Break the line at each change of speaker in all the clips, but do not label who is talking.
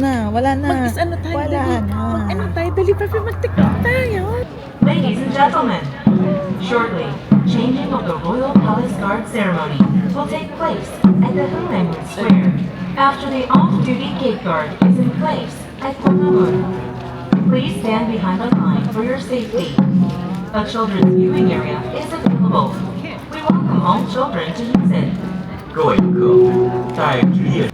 na. Wala na.
Mag-is ano tayo?
Wala na.
Ano tayo? Dali pa mag-tiktok tayo.
Ladies and gentlemen, shortly, changing of the Royal Palace Guard ceremony will take place at the Hulamun Square after the off-duty gate guard is in place at Hulamun. Please stand behind the line for your safety. A children's viewing area is available. We welcome all children to use it.
各位游客，在职业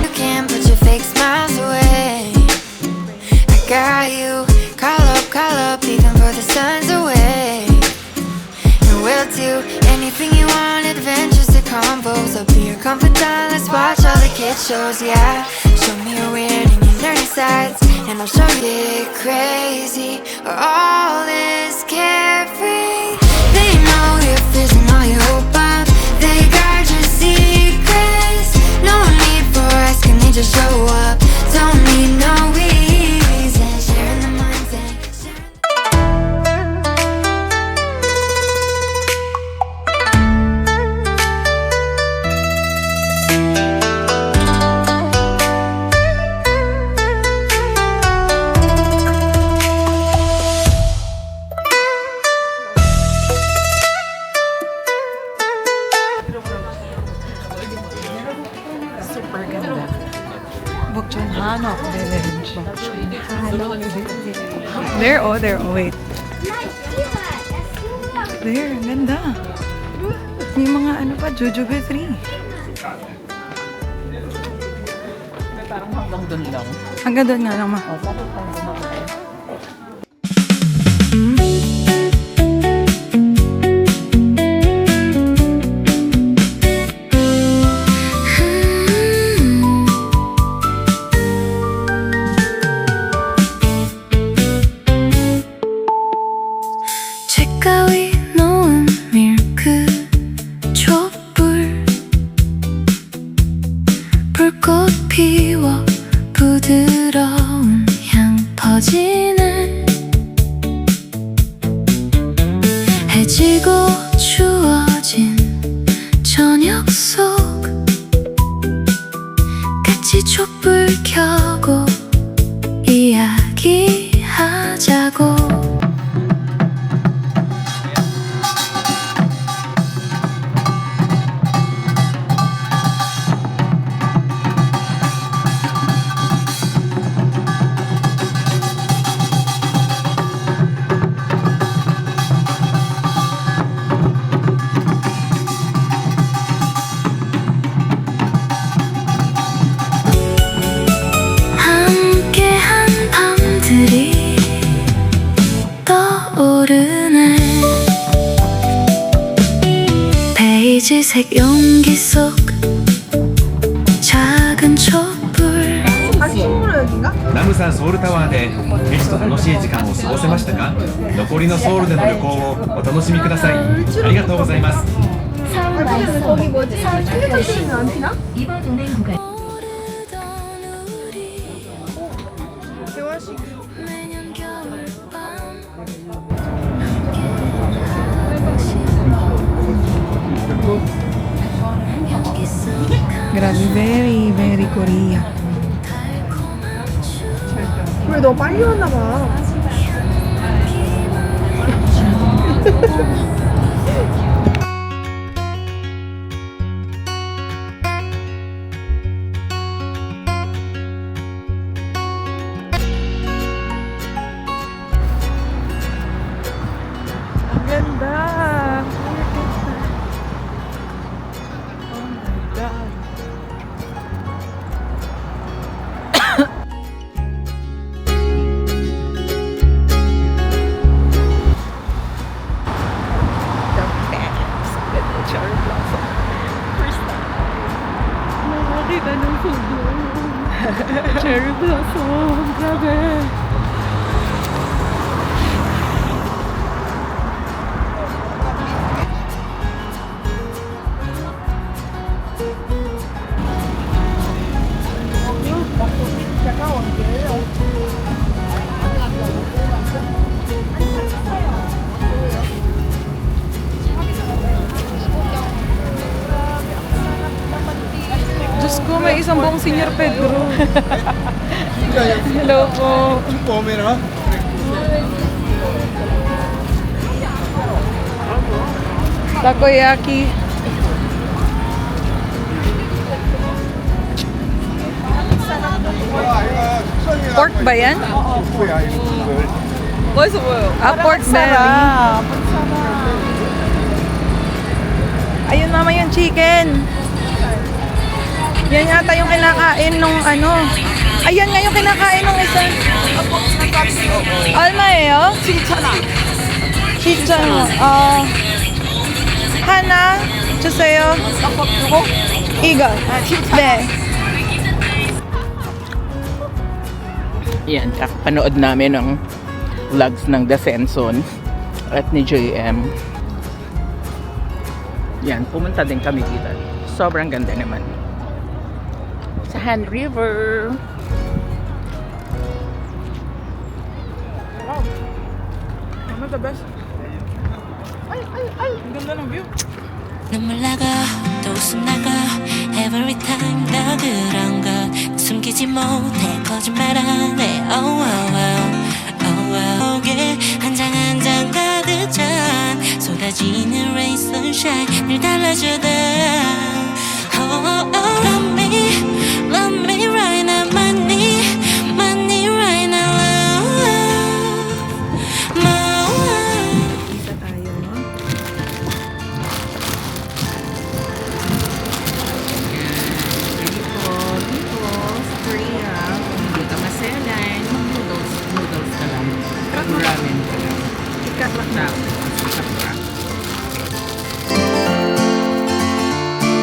You can put your fake smiles away. I got you. Call up, even for the sun's away. And we'll do anything you want. Adventures to combos. I'll be your confidant. Let's watch all the kids shows. Yeah, show me your weird and your nerdy sides, and I'll show you it crazy. We're all this carefree. They know your fears and all your hope up. They guard your secrets. No need for asking, they just show up. Don't need no reason. Sharing the mindset.
Super ganda.
Bokchon Hanok Village. There, oh, there. Oh, wait. There, ang ganda. May mga ano pa, Jujube 3.
Parang hanggang doon lang.
Hanggang doon nga lang, ma.
O, bakit parang bumabay?
책가위 놓은 밀크 촛불 불꽃 피워 부드러운 향 퍼지네. 해지고 추워진 저녁 속 같이 촛불 켜고 이야기하자고. 함께한 밤들이 떠오르네. 베이지색 용기 속 작은 촛불.
ナムサンソウルタワーでゲスト楽しい時間を過ごせましたか？残りのソウルでの旅行をお楽しみください。ありがとうございます。
거기 뭐지? 휴게소는 안 피나?
이번 운행 구간
매년 겨울밤
Grabe, very, very Korea.
왜 너 빨리 왔나 봐.
kita ng food doon. Cherry blossom. Grabe.
Diyos ko, may isang buong Senior Pedro. Hello po. Takoyaki. Pork ba yan? Pork belly. Ayun mama yung chicken. Yan yata yung kinakain nung ano. Ayan nga yung kinakain nung isa. 얼마예요? 7,000원. 7,000원. 하나 주세요. 이거. 네.
Yan, kakapanood namin ng vlogs ng Descenson at ni JM. Yan, pumunta din kami dito. Sobrang ganda naman. Sa Han River.
Mama, the best. Ay, ang ganda ng view.
눈물 나가 또 웃음 나가 Every time 나 그런 것 숨기지 못해 거짓말하네 Oh oh oh Oh oh 고개 한 장 한 장 가득 찬 쏟아지는 rain sunshine 늘 달라주다 Oh oh oh Love me right now money right now
Isa tayo.
Korea. Hindi ka maselan. Noodles ka lang. Ramen ka lang.
Ikat lang na.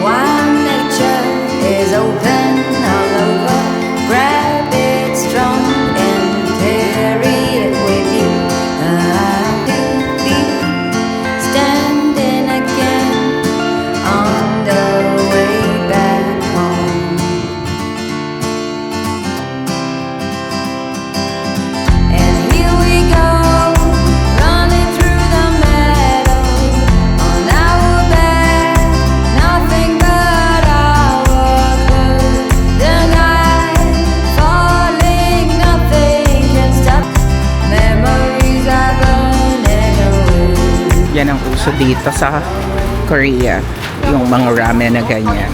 While nature is open all over, grab it strong and carry it with you. I'll be standing again on the way back home. And here we go, running through the meadow on our back, nothing but our clothes. The night falling, nothing can stop. Memories are burning away.
Yan ang uso dito sa Korea. Yung mga ramen na ganyan.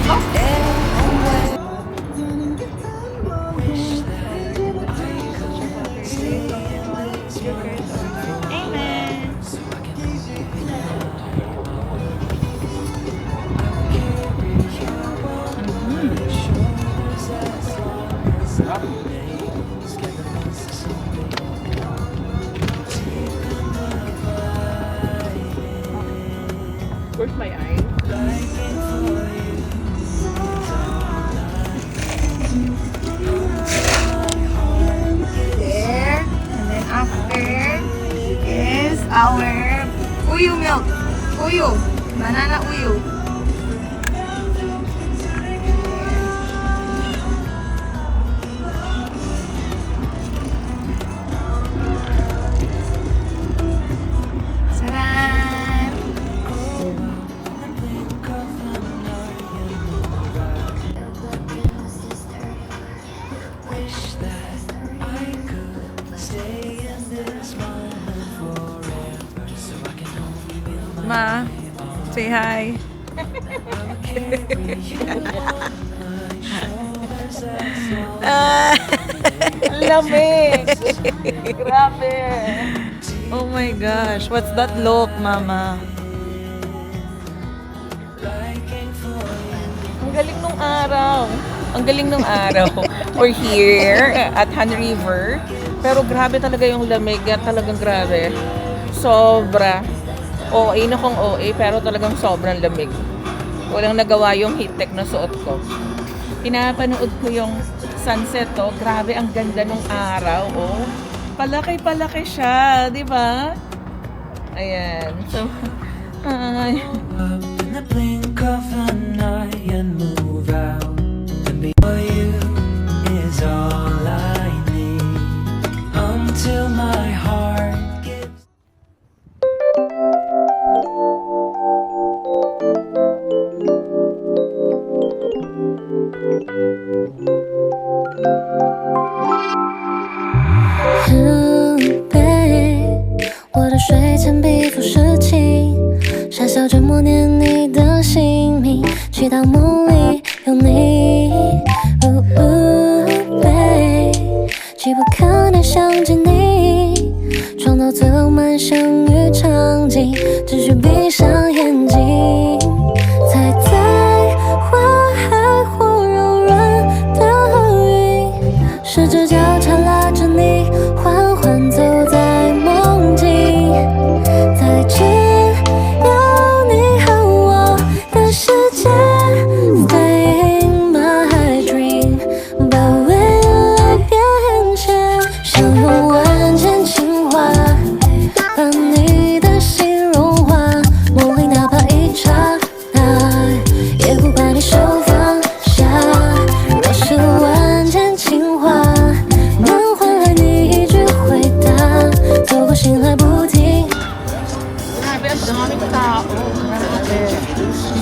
Where's my eye?
There. And then after is our uyu milk. Uyu. Banana uyu. Sarap!
Ma, say hi.
Lamig! Grabe!
Oh my gosh, what's that look, Mama?
Ang galing nung araw. Ang galing nung araw. We're here at Han River. Pero grabe talaga yung lamig. Talagang grabe. Sobra. OA na kung OA, pero talagang sobrang lamig. Walang nagawa yung heat tech na suot ko. pinapanood ko yung sunset, oh. Grabe, ang ganda ng araw, oh. Palaki-palaki siya, di ba? Ayan. So, ay.
In the blink of an eye and move out. And before you is all I need. Until my heart gives.
babe，我的睡前必做事情，傻笑着默念你的姓名，祈祷梦里有你。babe，急不可耐想见你，创造最浪漫相遇场景，只需闭上眼睛，踩在花海或柔软的云，十指交叉拉着你，缓缓走在梦境，再见有你和我的世界。Stay in my dream， 把未来变现，想用万千情话，把你的心融化，梦里哪怕一刹那，也不把你手放下。若是万千情话能换来你一句回答，走过醒来不停。
Grabe, ang daming tao. Grabe.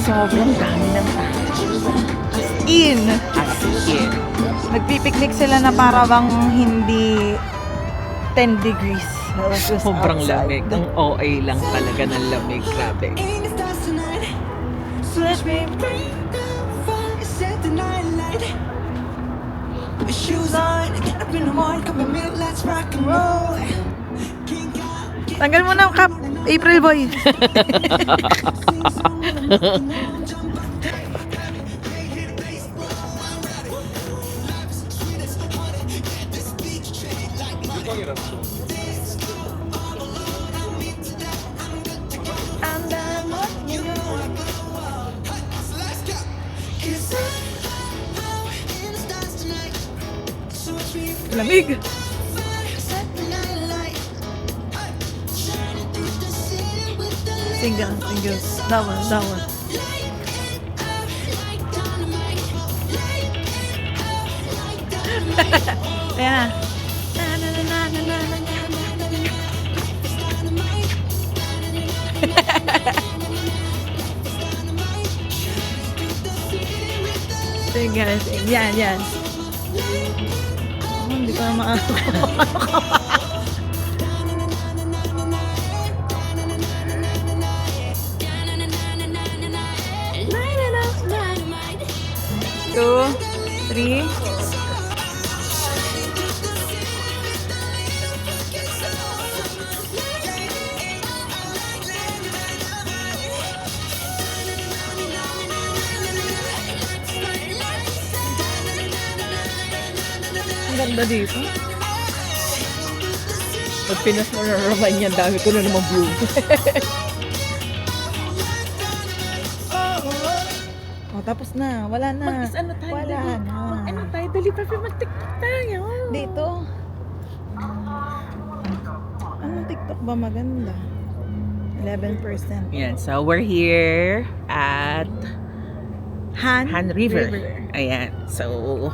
Sobrang dami ng tao.
In!
As in.
Nagpipiknik sila na para bang hindi 10 degrees. Celsius
Sobrang
outside.
lamig. Ang OA lang talaga ng lamig. Grabe.
Tanggal mo na ang cap, April Boy. Lamig. Single. Double. Ayan na. Single. Yan. Oh, hindi ko na maano. Two, three. Ang ganda dito.
Pag pinas mo na naman yan, dami ko na naman view.
Oh, tapos na. Wala na.
Mag-ano tayo?
Wala
dali.
na.
Mag-ano tayo? Dali pa, mag-tiktok tayo.
Dito. Anong TikTok ba maganda? 11%.
Yan, so we're here at
Han
Han River. Ayan, so